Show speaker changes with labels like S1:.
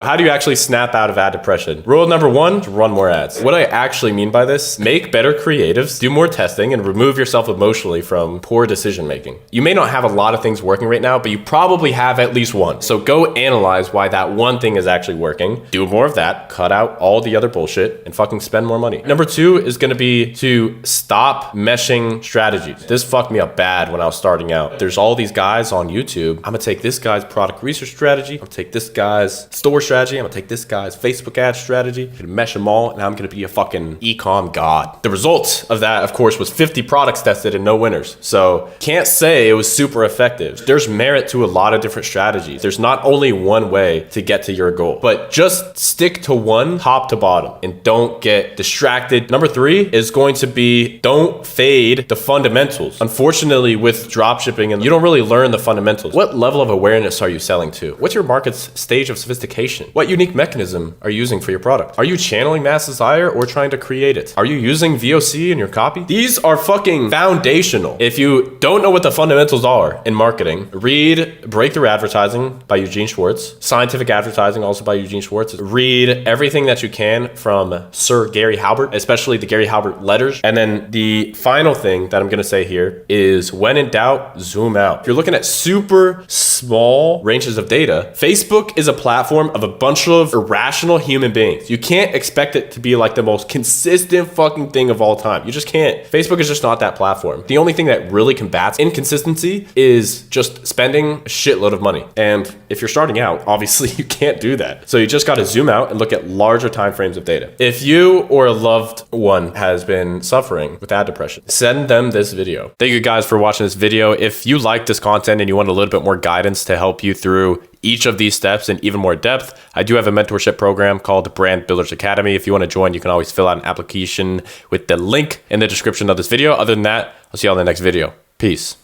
S1: How do you actually snap out of ad depression? Rule number one, run more ads. What I actually mean by this, make better creatives, do more testing, and remove yourself emotionally from poor decision making. You may not have a lot of things working right now, but you probably have at least one. So go analyze why that one thing is actually working, do more of that, cut out all the other bullshit, and fucking spend more money. Number two is gonna be to stop meshing strategies. This fucked me up bad when I was starting out. There's all these guys on YouTube. I'm gonna take this guy's product research strategy, I'm gonna take this guy's store strategy, I'm gonna take this guy's Facebook ad strategy, I'm gonna mesh them all, and I'm gonna be a fucking e-com god. The result of that, of course, was 50 products tested and no winners. So can't say it was super effective. There's merit to a lot of different strategies. There's not only one way to get to your goal, but just stick to one top to bottom and don't get distracted. Number three is going to be don't fade the fundamentals. Unfortunately, with dropshipping, and you don't really learn the fundamentals. What level of awareness are you selling to? What's your market's stage of sophistication? What unique mechanism are you using for your product? Are you channeling mass desire or trying to create it? Are you using VOC in your copy? These are fucking foundational. If you don't know what the fundamentals are in marketing, read Breakthrough Advertising by Eugene Schwartz, Scientific Advertising also by Eugene Schwartz. Read everything that you can from Sir Gary Halbert, especially the Gary Halbert letters. And then the final thing that I'm gonna say here is when in doubt, zoom out. If you're looking at super small ranges of data, Facebook is a platform of a bunch of irrational human beings. You can't expect it to be like the most consistent fucking thing of all time. You just can't. Facebook is just not that platform. The only thing that really combats inconsistency is just spending a shitload of money. And if you're starting out, obviously you can't do that. So you just got to zoom out and look at larger time frames of data. If you or a loved one has been suffering with ad depression, send them this video. Thank you guys for watching this video. If you like this content and you want a little bit more guidance to help you through each of these steps in even more depth, I do have a mentorship program called the Brand Builders Academy. If you want to join, you can always fill out an application with the link in the description of this video. Other than that, I'll see you on the next video. Peace.